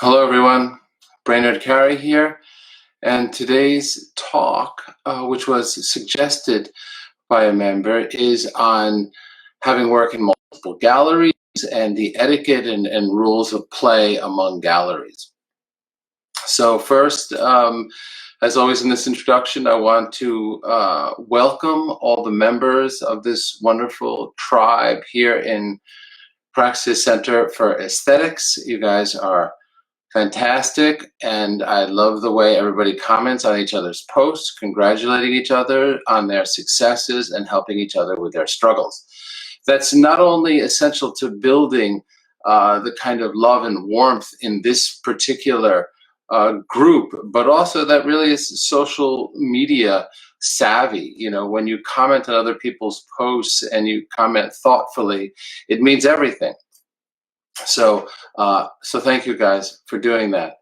Hello, everyone. Brainerd Carey here, and today's talk, which was suggested by a member, is on having work in multiple galleries and the etiquette and rules of play among galleries. So first, as always in this introduction, I want to welcome all the members of this wonderful tribe here in Praxis Center for Aesthetics. You guys are fantastic, and I love the way everybody comments on each other's posts, congratulating each other on their successes and helping each other with their struggles. That's not only essential to building the kind of love and warmth in this particular group, but also that really is social media savvy. You know, when you comment on other people's posts and you comment thoughtfully, it means everything. So thank you guys for doing that.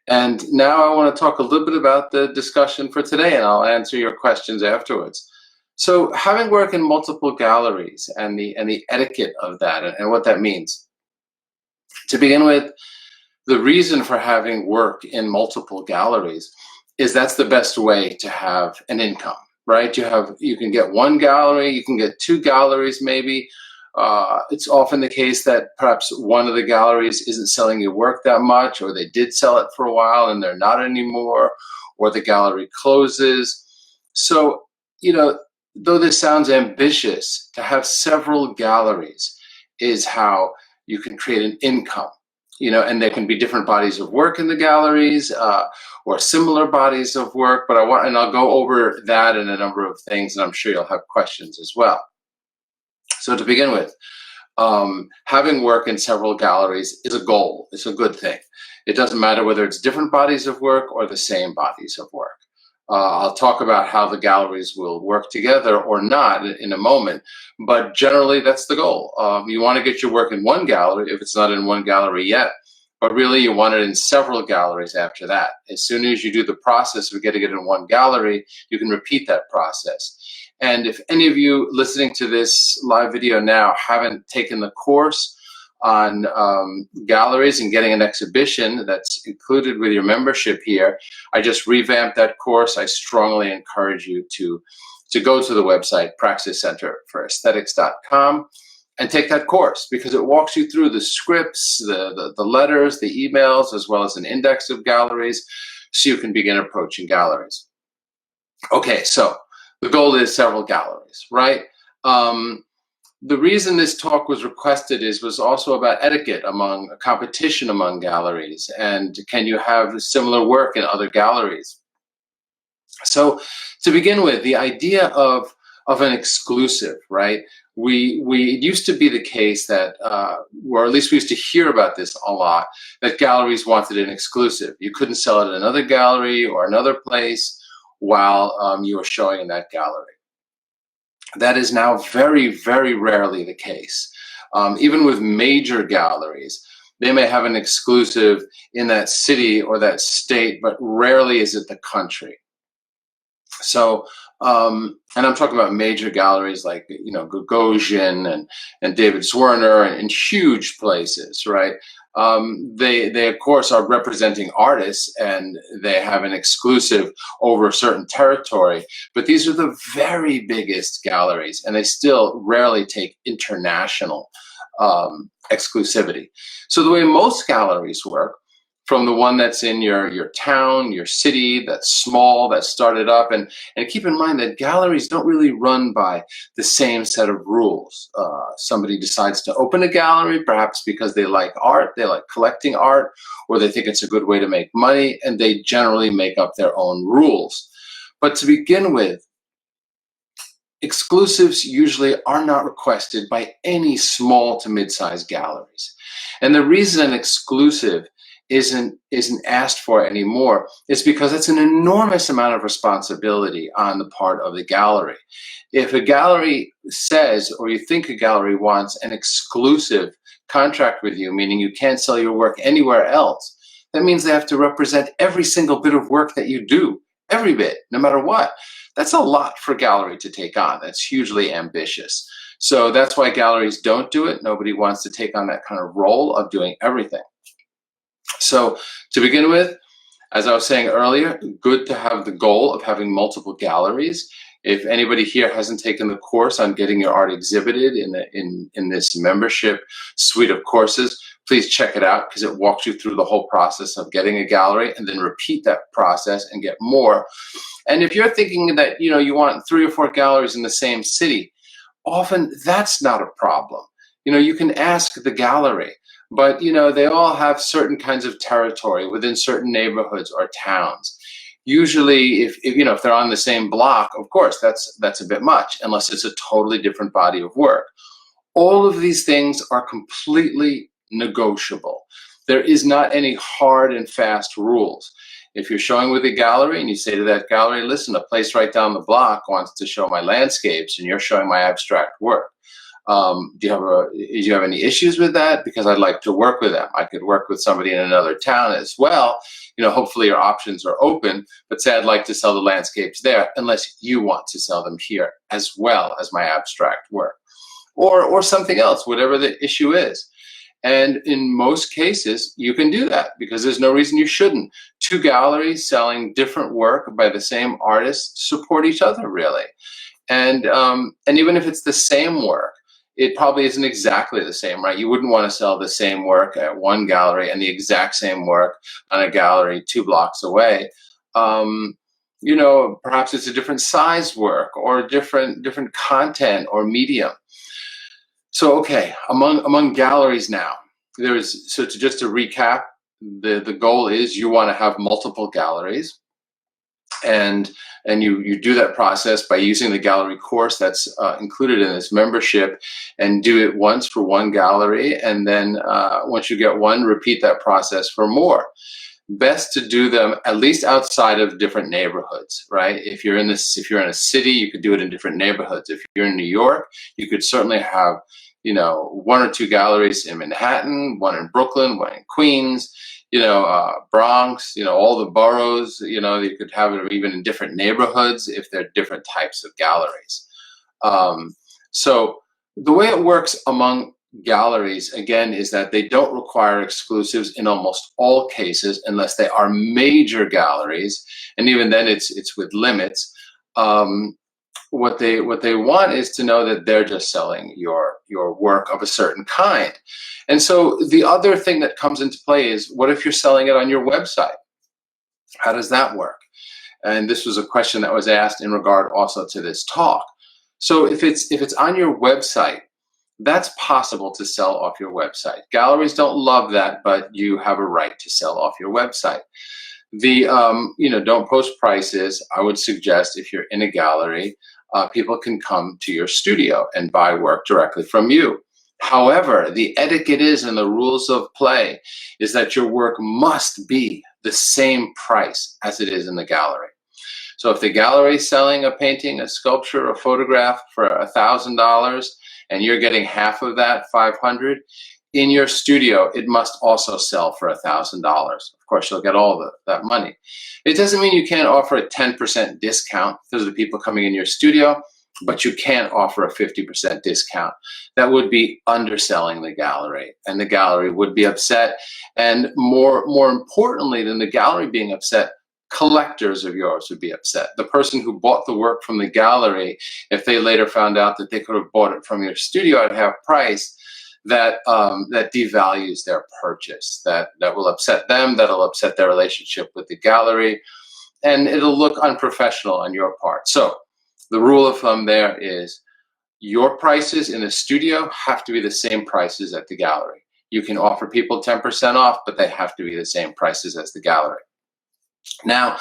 And now I want to talk a little bit about the discussion for today, and I'll answer your questions afterwards. So having work in multiple galleries and the etiquette of that and what that means. To begin with, the reason for having work in multiple galleries is that's the best way to have an income, right? You can get one gallery, you can get two galleries maybe. It's often the case that perhaps one of the galleries isn't selling your work that much, or they did sell it for a while and they're not anymore, or the gallery closes. So, you know, though this sounds ambitious, to have several galleries is how you can create an income. You know, and there can be different bodies of work in the galleries or similar bodies of work, but I'll go over that and a number of things, and I'm sure you'll have questions as well. So to begin with, having work in several galleries is a goal. It's a good thing. It doesn't matter whether it's different bodies of work or the same bodies of work. I'll talk about how the galleries will work together or not in a moment, but generally that's the goal. You want to get your work in one gallery if it's not in one gallery yet, but really you want it in several galleries after that. As soon as you do the process of getting it in one gallery, you can repeat that process. And if any of you listening to this live video now haven't taken the course on galleries and getting an exhibition that's included with your membership here, I just revamped that course. I strongly encourage you to go to the website, praxiscenterforaesthetics.com, and take that course, because it walks you through the scripts, the letters, the emails, as well as an index of galleries, so you can begin approaching galleries. Okay, so the goal is several galleries, right? The reason this talk was requested was also about etiquette among competition among galleries, and can you have similar work in other galleries? So to begin with, the idea of an exclusive, right? It used to be the case that, or at least we used to hear about this a lot, that galleries wanted an exclusive. You couldn't sell it at another gallery or another place while you were showing in that gallery. That is now very, very rarely the case. Even with major galleries, they may have an exclusive in that city or that state, but rarely is it the country. So, and I'm talking about major galleries like, you know, Gagosian and David Zwirner and huge places, right? They of course are representing artists and they have an exclusive over a certain territory, but these are the very biggest galleries and they still rarely take international exclusivity. So the way most galleries work, from the one that's in your town, your city, that's small, that started up. And keep in mind that galleries don't really run by the same set of rules. Somebody decides to open a gallery, perhaps because they like art, they like collecting art, or they think it's a good way to make money, and they generally make up their own rules. But to begin with, exclusives usually are not requested by any small to mid-sized galleries. And the reason an exclusive isn't asked for anymore is because it's an enormous amount of responsibility on the part of the gallery. If a gallery says, or you think a gallery wants an exclusive contract with you, meaning you can't sell your work anywhere else, that means they have to represent every single bit of work that you do, every bit, no matter what. That's a lot for a gallery to take on. That's hugely ambitious. So that's why galleries don't do it. Nobody wants to take on that kind of role of doing everything. So to begin with, as I was saying earlier, good to have the goal of having multiple galleries. If anybody here hasn't taken the course on getting your art exhibited in this membership suite of courses, please check it out, because it walks you through the whole process of getting a gallery and then repeat that process and get more. And if you're thinking that you want 3 or 4 galleries in the same city, often that's not a problem. You can ask the gallery, but they all have certain kinds of territory within certain neighborhoods or towns. Usually, if they're on the same block, of course, that's a bit much, unless it's a totally different body of work. All of these things are completely negotiable. There is not any hard and fast rules. If you're showing with a gallery and you say to that gallery, listen, a place right down the block wants to show my landscapes and you're showing my abstract work. Do you have any issues with that? Because I'd like to work with them. I could work with somebody in another town as well. Hopefully your options are open, but say I'd like to sell the landscapes there, unless you want to sell them here as well as my abstract work, or something else, whatever the issue is. And in most cases, you can do that, because there's no reason you shouldn't. 2 galleries selling different work by the same artist support each other, really. And even if it's the same work, it probably isn't exactly the same, right? You wouldn't want to sell the same work at one gallery and the exact same work on a gallery 2 blocks away. Perhaps it's a different size work or different content or medium. So, okay, among galleries now, just to recap, the goal is you want to have multiple galleries, and you do that process by using the gallery course that's included in this membership, and do it once for one gallery, and then once you get one, repeat that process for more. Best to do them at least outside of different neighborhoods, right? If you're in a city, you could do it in different neighborhoods. If you're in New York, you could certainly have 1 or 2 galleries in Manhattan, 1 in Brooklyn, 1 in Queens, Bronx, all the boroughs. You could have it even in different neighborhoods if they're different types of galleries. So the way it works among galleries, again, is that they don't require exclusives in almost all cases, unless they are major galleries, and even then it's with limits. What they want is to know that they're just selling your work of a certain kind. And so the other thing that comes into play is, what if you're selling it on your website? How does that work? And this was a question that was asked in regard also to this talk. So if it's on your website, that's possible to sell off your website. Galleries don't love that, but you have a right to sell off your website. Don't post prices. I would suggest, if you're in a gallery, people can come to your studio and buy work directly from you. However, the etiquette is, and the rules of play is, that your work must be the same price as it is in the gallery. So if the gallery is selling a painting, a sculpture, a photograph for $1,000, and you're getting half of that, $500, in your studio, it must also sell for $1,000. Of course, you'll get all that money. It doesn't mean you can't offer a 10% discount. Those are the people coming in your studio, but you can't offer a 50% discount. That would be underselling the gallery, and the gallery would be upset. And more importantly than the gallery being upset, collectors of yours would be upset. The person who bought the work from the gallery, if they later found out that they could have bought it from your studio at half price, that devalues their purchase. That will upset them. That'll upset their relationship with the gallery, and it'll look unprofessional on your part. So the rule of thumb there is, your prices in the studio have to be the same prices at the gallery. You can offer people 10% off, but they have to be the same prices as the gallery. Now,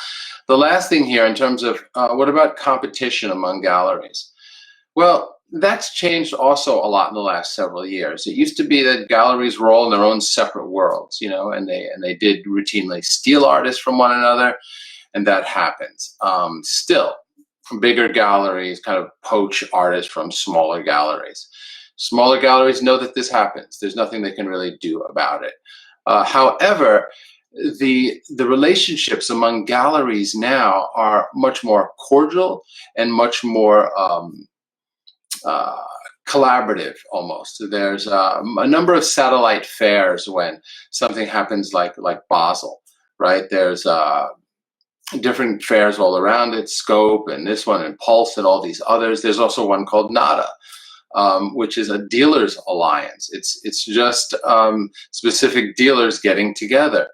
the last thing here, in terms of what about competition among galleries? Well, that's changed also a lot in the last several years. It used to be that galleries were all in their own separate worlds, and they did routinely steal artists from one another, and that happens. Still, bigger galleries kind of poach artists from smaller galleries. Smaller galleries know that this happens. There's nothing they can really do about it. However, the relationships among galleries now are much more cordial and much more collaborative almost. There's a number of satellite fairs when something happens like Basel, right? There's different fairs all around it, Scope and this one and Pulse and all these others. There's also one called NADA, which is a dealers alliance. It's just specific dealers getting together.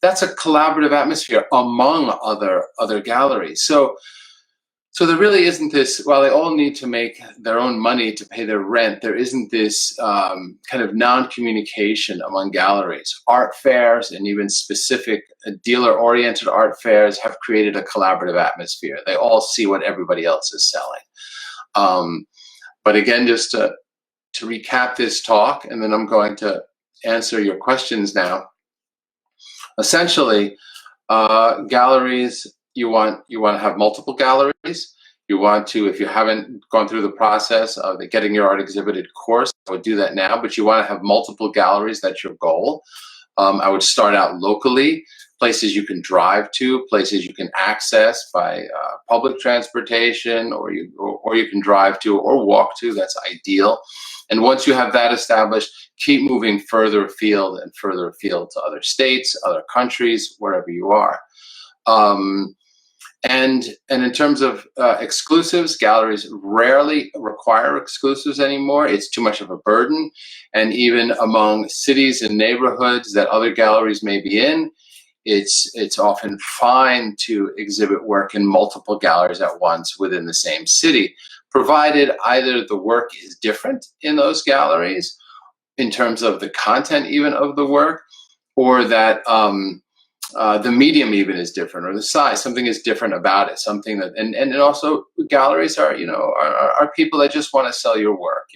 That's a collaborative atmosphere among other galleries. So there really isn't this, while they all need to make their own money to pay their rent, there isn't this kind of non-communication among galleries. Art fairs and even specific dealer-oriented art fairs have created a collaborative atmosphere. They all see what everybody else is selling. But again, just to recap this talk, and then I'm going to answer your questions now. Essentially, galleries, you want to have multiple galleries. You want to, if you haven't gone through the process of the Getting Your Art Exhibited course, I would do that now, but you want to have multiple galleries. That's your goal. I would start out locally, places you can drive to, places you can access by public transportation, or you can drive to or walk to. That's ideal. And once you have that established, keep moving further afield and further afield to other states, other countries, wherever you are. And in terms of exclusives, galleries rarely require exclusives anymore. It's too much of a burden. And even among cities and neighborhoods that other galleries may be in, it's often fine to exhibit work in multiple galleries at once within the same city, provided either the work is different in those galleries in terms of the content even of the work, or that the medium even is different, or the size, something is different about it, something that, and also galleries are, are people that just want to sell your work.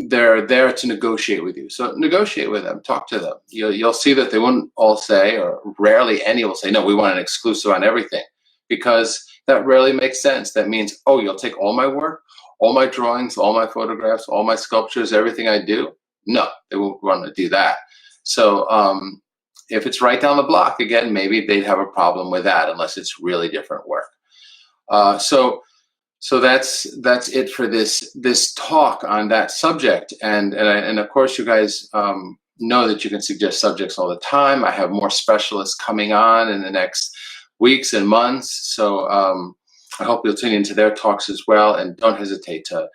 They're there to negotiate with you. So negotiate with them, talk to them. You'll see that they won't all say, or rarely any will say, no, we want an exclusive on everything, because that rarely makes sense. That means, oh, you'll take all my work, all my drawings, all my photographs, all my sculptures, everything I do? No, they won't want to do that. So if it's right down the block, again, maybe they'd have a problem with that, unless it's really different work. So that's it for this talk on that subject. And of course, you guys know that you can suggest subjects all the time. I have more specialists coming on in the next weeks and months. So I hope you'll tune into their talks as well, and don't hesitate to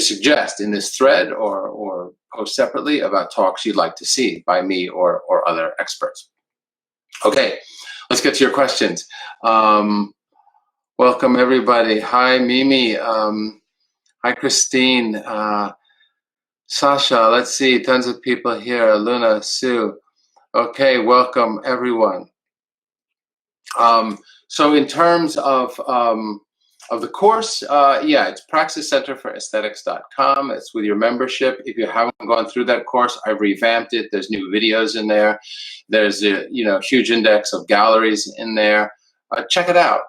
suggest in this thread or post separately about talks you'd like to see by me or other experts. Okay, let's get to your questions. Welcome everybody. Hi Mimi. Hi Christine. Sasha, let's see, tons of people here. Luna, Sue. Okay, welcome everyone. So in terms of the course, yeah, it's praxiscenterforaesthetics.com. It's with your membership. If you haven't gone through that course, I've revamped it. There's new videos in there. There's a huge index of galleries in there. Check it out.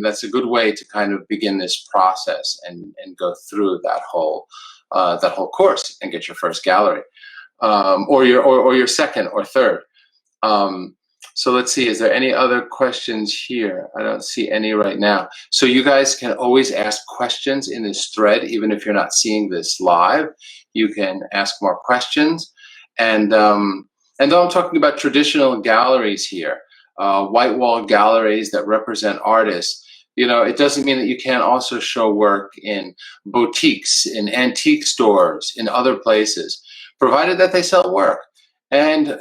That's a good way to kind of begin this process and go through that whole course and get your first gallery, or your second or third. So let's see, is there any other questions here? I don't see any right now. So you guys can always ask questions in this thread, even if you're not seeing this live. You can ask more questions. And though I'm talking about traditional galleries here, white wall galleries that represent artists, it doesn't mean that you can't also show work in boutiques, in antique stores, in other places, provided that they sell work. And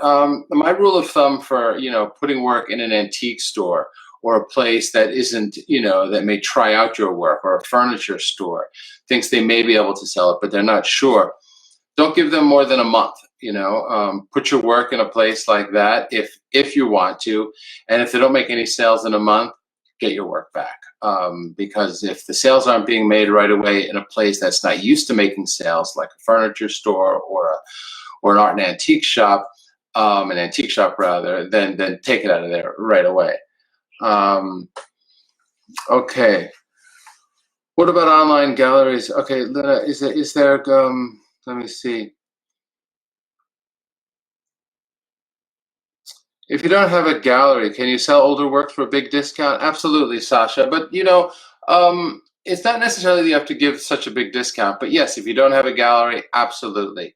my rule of thumb for, putting work in an antique store, or a place that isn't, that may try out your work, or a furniture store, thinks they may be able to sell it, but they're not sure. Don't give them more than a month, put your work in a place like that if you want to. And if they don't make any sales in a month, get your work back. Because if the sales aren't being made right away in a place that's not used to making sales, like a furniture store or an art and antique shop, then take it out of there right away. Okay. What about online galleries? Okay, Lina, is there let me see. If you don't have a gallery, can you sell older works for a big discount? Absolutely, Sasha. But It's not necessarily that you have to give such a big discount, but yes, if you don't have a gallery, absolutely.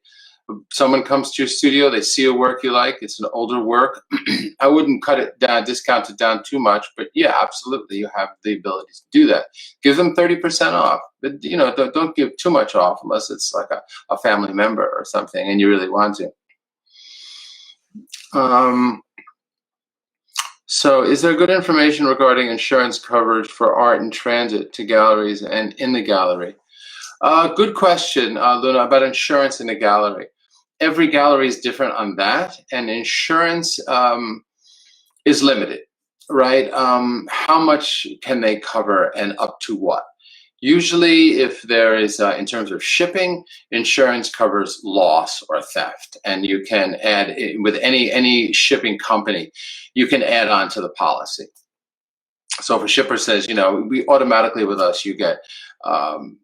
Someone comes to your studio, they see a work you like, it's an older work. I wouldn't cut it down, discount it down too much, but yeah, absolutely, you have the ability to do that. Give them 30% off, but don't give too much off unless it's like a family member or something and you really want to. So is there good information regarding insurance coverage for art in transit to galleries and in the gallery? Good question, Luna, about insurance in a gallery. Every gallery is different on that, and insurance is limited, right? How much can they cover and up to what? Usually, if there is, in terms of shipping, insurance covers loss or theft, and you can add, with any shipping company, you can add on to the policy. So if a shipper says, we automatically with us, you get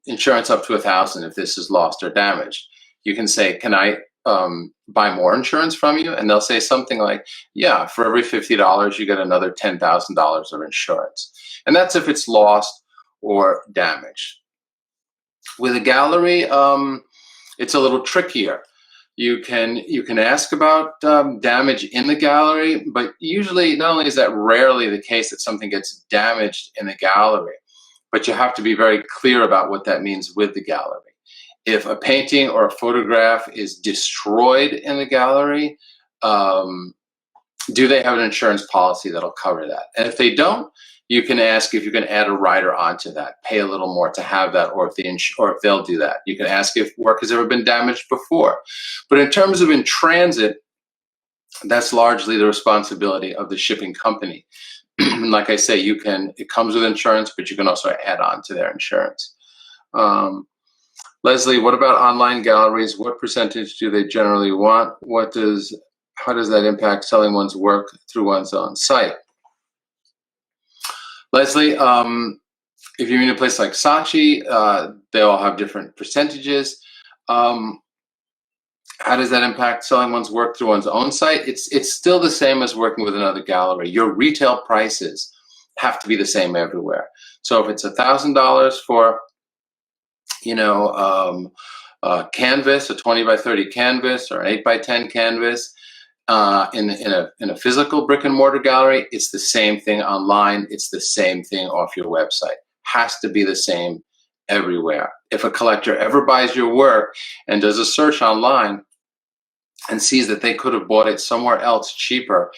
insurance up to $1,000 if this is lost or damaged. You can say, can I buy more insurance from you? And they'll say something like, yeah, for every $50, you get another $10,000 of insurance. And that's if it's lost or damaged. With a gallery, it's a little trickier. You can ask about damage in the gallery, but usually not only is that rarely the case that something gets damaged in the gallery, but you have to be very clear about what that means with the gallery. If a painting or a photograph is destroyed in the gallery, do they have an insurance policy that'll cover that? And if they don't, you can ask if you can add a rider onto that, pay a little more to have that, or if they'll do that. You can ask if work has ever been damaged before. But in terms of in transit, that's largely the responsibility of the shipping company. Like I say, it comes with insurance, but you can also add on to their insurance. Leslie, what about online galleries? What percentage do they generally want? How does that impact selling one's work through one's own site? Leslie, if you mean a place like Saatchi, they all have different percentages. How does that impact selling one's work through one's own site? It's still the same as working with another gallery. Your retail prices have to be the same everywhere. So if it's $1,000 for, a canvas, a 20 by 30 canvas, or an 8 by 10 canvas, in a physical brick and mortar gallery, it's the same thing online. It's the same thing off your website. Has to be the same everywhere. If a collector ever buys your work and does a search online and sees that they could have bought it somewhere else cheaper,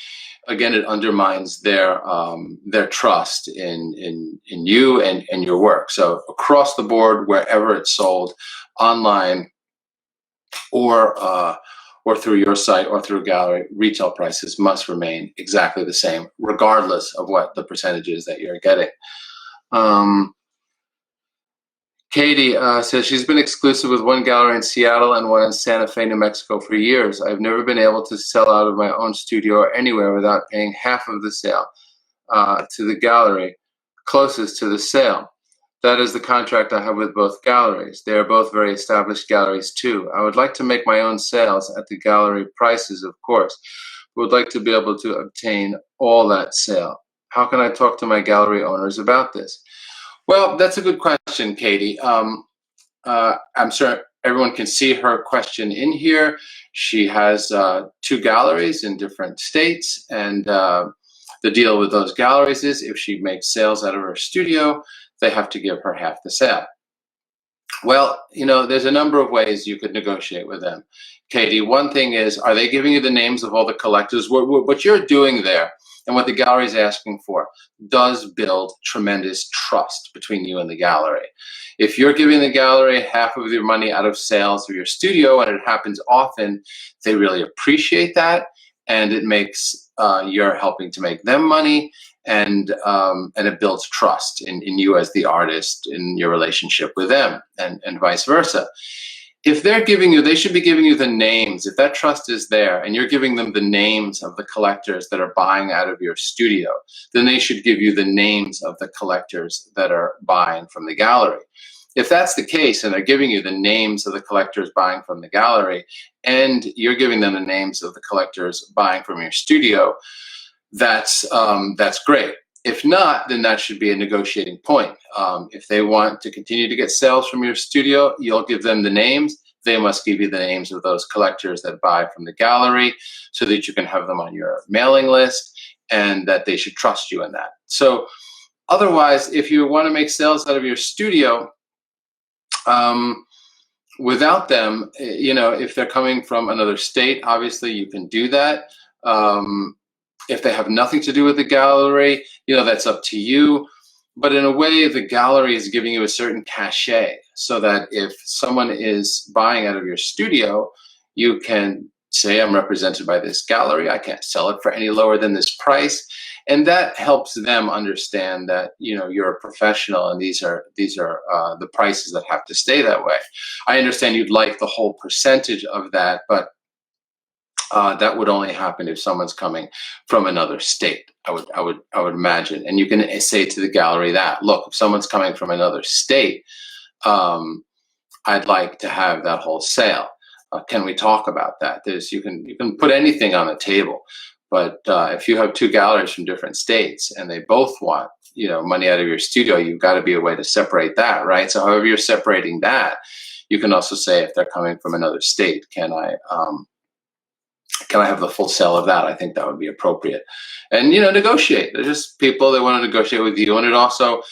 again, it undermines their trust in you and your work. So across the board, wherever it's sold, online or through your site or through a gallery, retail prices must remain exactly the same, regardless of what the percentage is that you're getting. Katie says she's been exclusive with one gallery in Seattle and one in Santa Fe, New Mexico for years. I've never been able to sell out of my own studio or anywhere without paying half of the sale to the gallery closest to the sale. That is the contract I have with both galleries. They are both very established galleries too. I would like to make my own sales at the gallery prices, of course, but would like to be able to obtain all that sale. How can I talk to my gallery owners about this? Well, that's a good question, Katie. I'm sure everyone can see her question in here. She has 2 galleries in different states, and the deal with those galleries is if she makes sales out of her studio, they have to give her half the sale. Well, there's a number of ways you could negotiate with them. Katie, one thing is, are they giving you the names of all the collectors? What you're doing there and what the gallery is asking for does build tremendous trust between you and the gallery. If you're giving the gallery half of your money out of sales of your studio, and it happens often, they really appreciate that, and it makes you're helping to make them money, and it builds trust in you as the artist, in your relationship with them, and vice versa. If they're giving you, they should be giving you the names. If that trust is there and you're giving them the names of the collectors that are buying out of your studio, then they should give you the names of the collectors that are buying from the gallery. If that's the case and they're giving you the names of the collectors buying from the gallery and you're giving them the names of the collectors buying from your studio, that's great. If not, then that should be a negotiating point. If they want to continue to get sales from your studio, you'll give them the names. They must give you the names of those collectors that buy from the gallery so that you can have them on your mailing list and that they should trust you in that. So otherwise, if you want to make sales out of your studio, without them, if they're coming from another state, obviously you can do that. If they have nothing to do with the gallery, that's up to you. But in a way, the gallery is giving you a certain cachet so that if someone is buying out of your studio, you can say, I'm represented by this gallery. I can't sell it for any lower than this price. And that helps them understand that, you're a professional and these are the prices that have to stay that way. I understand you'd like the whole percentage of that, but that would only happen if someone's coming from another state. I would imagine, and you can say to the gallery that, look, if someone's coming from another state, I'd like to have that whole sale. Can we talk about that? You can put anything on the table, but if you have two galleries from different states and they both want money out of your studio, you've got to be a way to separate that, right? So however you're separating that, you can also say if they're coming from another state, can I have the full sale of that? I think that would be appropriate. And, negotiate. They're just people that want to negotiate with you. And it also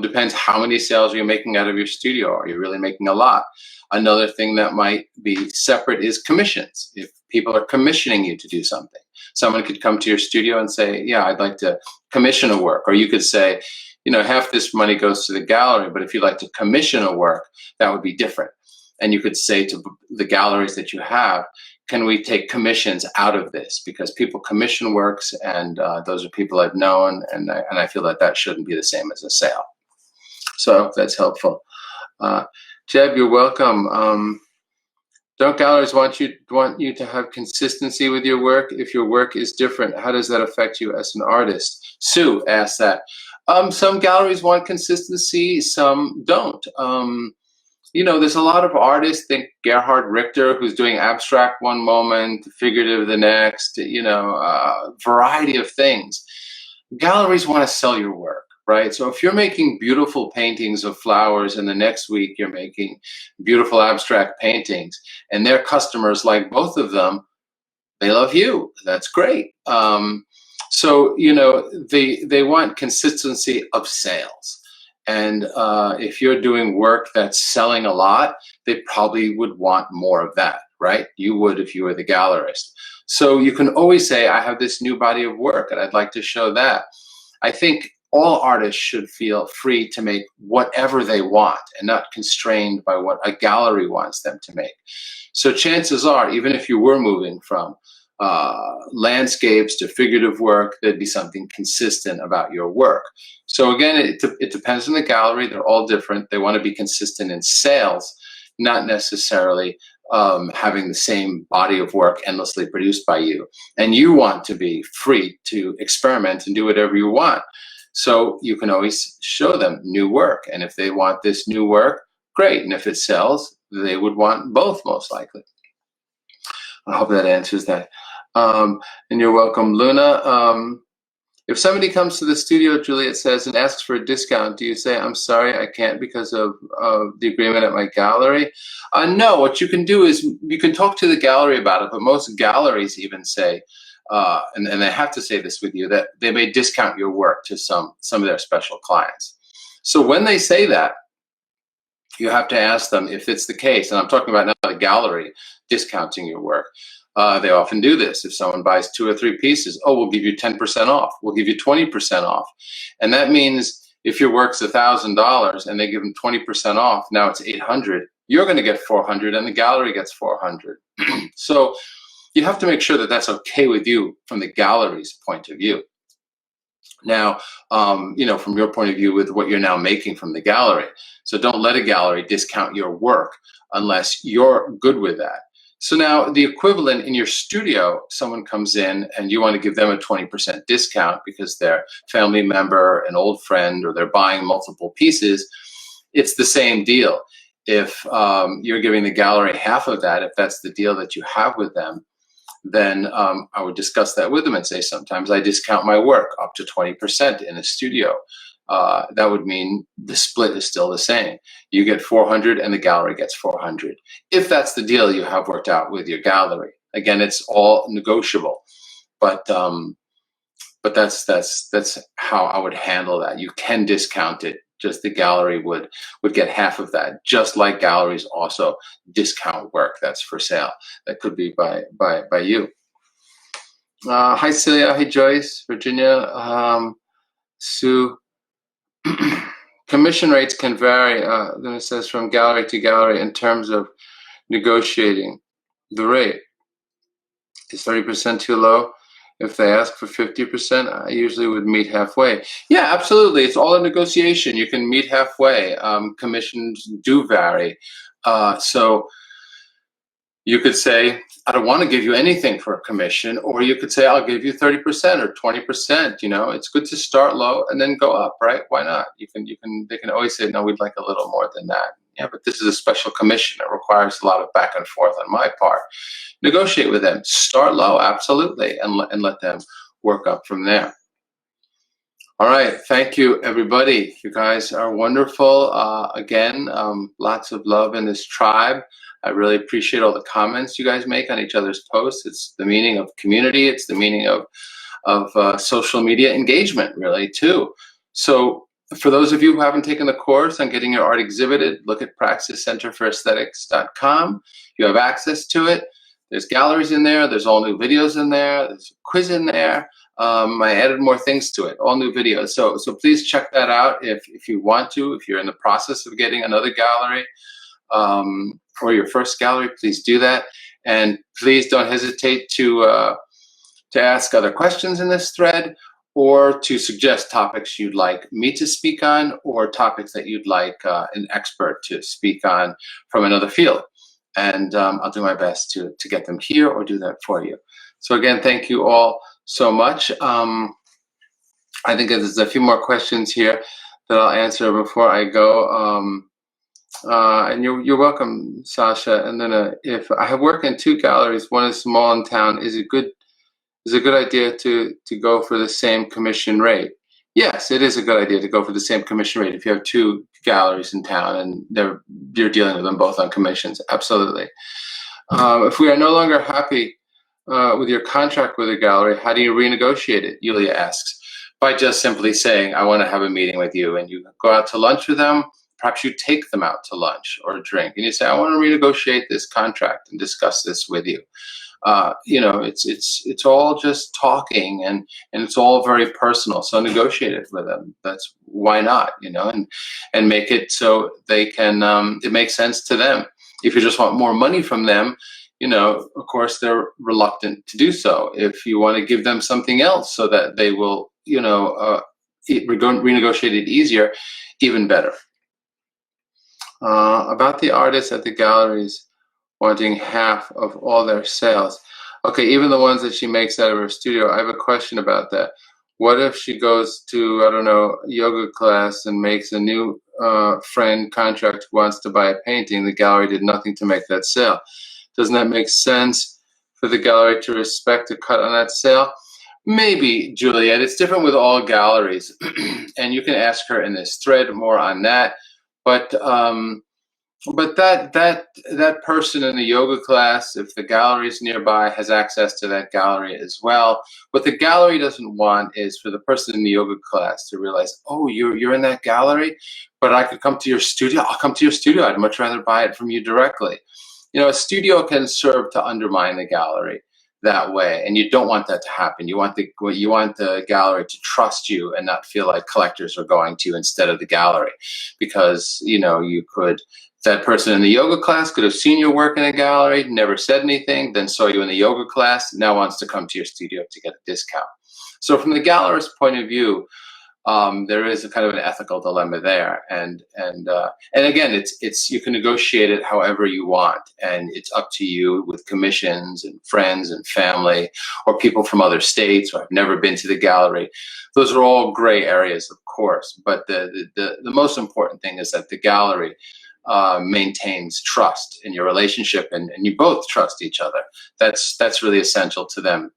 depends how many sales you're making out of your studio. Are you really making a lot? Another thing that might be separate is commissions. If people are commissioning you to do something, someone could come to your studio and say, yeah, I'd like to commission a work. Or you could say, half this money goes to the gallery, but if you'd like to commission a work, that would be different. And you could say to the galleries that you have, can we take commissions out of this? Because people commission works, and those are people I've known, and I feel that shouldn't be the same as a sale. So I hope that's helpful. Jeb, you're welcome. Don't galleries want you to have consistency with your work? If your work is different, how does that affect you as an artist? Sue asked that. Some galleries want consistency, some don't. There's a lot of artists, think Gerhard Richter, who's doing abstract one moment, figurative the next, a variety of things. Galleries want to sell your work, right? So if you're making beautiful paintings of flowers and the next week you're making beautiful abstract paintings and their customers like both of them, they love you. That's great. So, they want consistency of sales. And if you're doing work that's selling a lot, they probably would want more of that, right? You would if you were the gallerist. So you can always say, I have this new body of work and I'd like to show that. I think all artists should feel free to make whatever they want and not constrained by what a gallery wants them to make. So chances are, even if you were moving from landscapes to figurative work, there'd be something consistent about your work. So again, it depends on the gallery. They're all different. They want to be consistent in sales, not necessarily having the same body of work endlessly produced by you. And you want to be free to experiment and do whatever you want. So you can always show them new work. And if they want this new work, great. And if it sells, they would want both, most likely. I hope that answers that. And you're welcome, Luna. If somebody comes to the studio, Juliet says, and asks for a discount, do you say, I'm sorry, I can't because of the agreement at my gallery? No, what you can do is you can talk to the gallery about it, but most galleries even say, and they have to say this with you, that they may discount your work to some of their special clients. So when they say that, you have to ask them if it's the case, and I'm talking about now the gallery discounting your work. They often do this. If someone buys 2 or 3 pieces, we'll give you 10% off. We'll give you 20% off. And that means if your work's $1,000 and they give them 20% off, now it's $800, you're going to get $400 and the gallery gets $400. So you have to make sure that that's okay with you from the gallery's point of view. Now, from your point of view with what you're now making from the gallery. So don't let a gallery discount your work unless you're good with that. So now the equivalent in your studio, someone comes in and you want to give them a 20% discount because they're a family member, an old friend, or they're buying multiple pieces. It's the same deal. If you're giving the gallery half of that, if that's the deal that you have with them, then I would discuss that with them and say, sometimes I discount my work up to 20% in a studio. That would mean the split is still the same. You get 400 and the gallery gets 400. If that's the deal you have worked out with your gallery. Again, it's all negotiable, but that's how I would handle that. You can discount it. Just the gallery would get half of that. Just like galleries also discount work that's for sale. That could be by you. Hi Celia. Hi Joyce. Virginia. Sue. Commission rates can vary. Then it says from gallery to gallery in terms of negotiating the rate. Is 30% too low? If they ask for 50%, I usually would meet halfway. Yeah, absolutely. It's all a negotiation. You can meet halfway. Commissions do vary. So you could say, I don't want to give you anything for a commission, or you could say, I'll give you 30% or 20%. You know, it's good to start low and then go up, right? Why not? They can always say, no, we'd like a little more than that. Yeah, but this is a special commission. It requires a lot of back and forth on my part. Negotiate with them. Start low, absolutely, and let them work up from there. All right, thank you, everybody. You guys are wonderful. Again, lots of love in this tribe. I really appreciate all the comments you guys make on each other's posts. It's the meaning of community. It's the meaning of social media engagement, really, too. So for those of you who haven't taken the course on getting your art exhibited, look at praxiscenterforaesthetics.com. You have access to it. There's galleries in there. There's all new videos in there. There's a quiz in there. I added more things to it, all new videos. So please check that out if you want to. If you're in the process of getting another gallery or your first gallery, please do that. And please don't hesitate to ask other questions in this thread, or to suggest topics you'd like me to speak on, or topics that you'd like an expert to speak on from another field. And I'll do my best to get them here or do that for you. So again, thank you all so much. I think there's a few more questions here that I'll answer before I go. And you're welcome, Sasha. And then if I have work in 2 galleries, one is small in town, is it a good idea to go for the same commission rate? Yes, it is a good idea to go for the same commission rate if you have 2 galleries in town and you're dealing with them both on commissions. Absolutely. If we are no longer happy with your contract with a gallery, how do you renegotiate it? Yulia asks. By just simply saying, I want to have a meeting with you, and you go out to lunch with them. Perhaps you take them out to lunch or a drink, and you say, I want to renegotiate this contract and discuss this with you. You know, it's all just talking, and it's all very personal. So negotiate it with them. That's why not, you know, and make it so they can, it makes sense to them. If you just want more money from them, you know, of course they're reluctant to do so. If you want to give them something else so that they will, you know, renegotiate it easier, even better. About the artists at the galleries wanting half of all their sales. Okay, even the ones that she makes out of her studio, I have a question about that. What if she goes to, I don't know, yoga class and makes a new friend contract who wants to buy a painting? The gallery did nothing to make that sale. Doesn't that make sense for the gallery to respect a cut on that sale? Maybe, Juliet. It's different with all galleries. And you can ask her in this thread more on that. But that person in the yoga class, if the gallery is nearby, has access to that gallery as well. What the gallery doesn't want is for the person in the yoga class to realize, oh, you're in that gallery, but I could come to your studio. I'll come to your studio. I'd much rather buy it from you directly. You know, a studio can serve to undermine the gallery that way, and you don't want that to happen. You want the gallery to trust you and not feel like collectors are going to you instead of the gallery, because you know that person in the yoga class could have seen your work in a gallery, never said anything, then saw you in the yoga class, now wants to come to your studio to get a discount. So from the gallerist's point of view, there is a kind of an ethical dilemma there, and again, it's you can negotiate it however you want, and it's up to you with commissions and friends and family or people from other states or have never been to the gallery. Those are all gray areas, of course, but the most important thing is that the gallery maintains trust in your relationship, and you both trust each other. That's really essential to them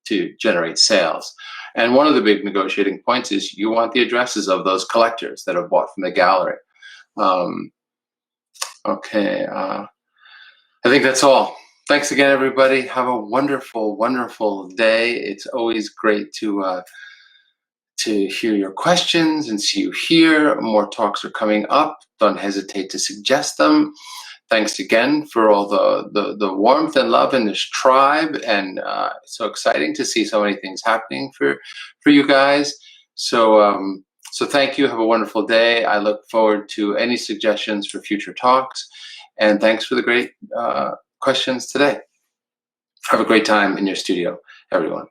to generate sales. And one of the big negotiating points is you want the addresses of those collectors that have bought from the gallery. Okay, I think that's all. Thanks again, everybody. Have a wonderful, wonderful day. It's always great to hear your questions and see you here. More talks are coming up. Don't hesitate to suggest them. Thanks again for all the warmth and love in this tribe, and it's so exciting to see so many things happening for you guys. So thank you. Have a wonderful day. I look forward to any suggestions for future talks, and thanks for the great questions today. Have a great time in your studio, everyone.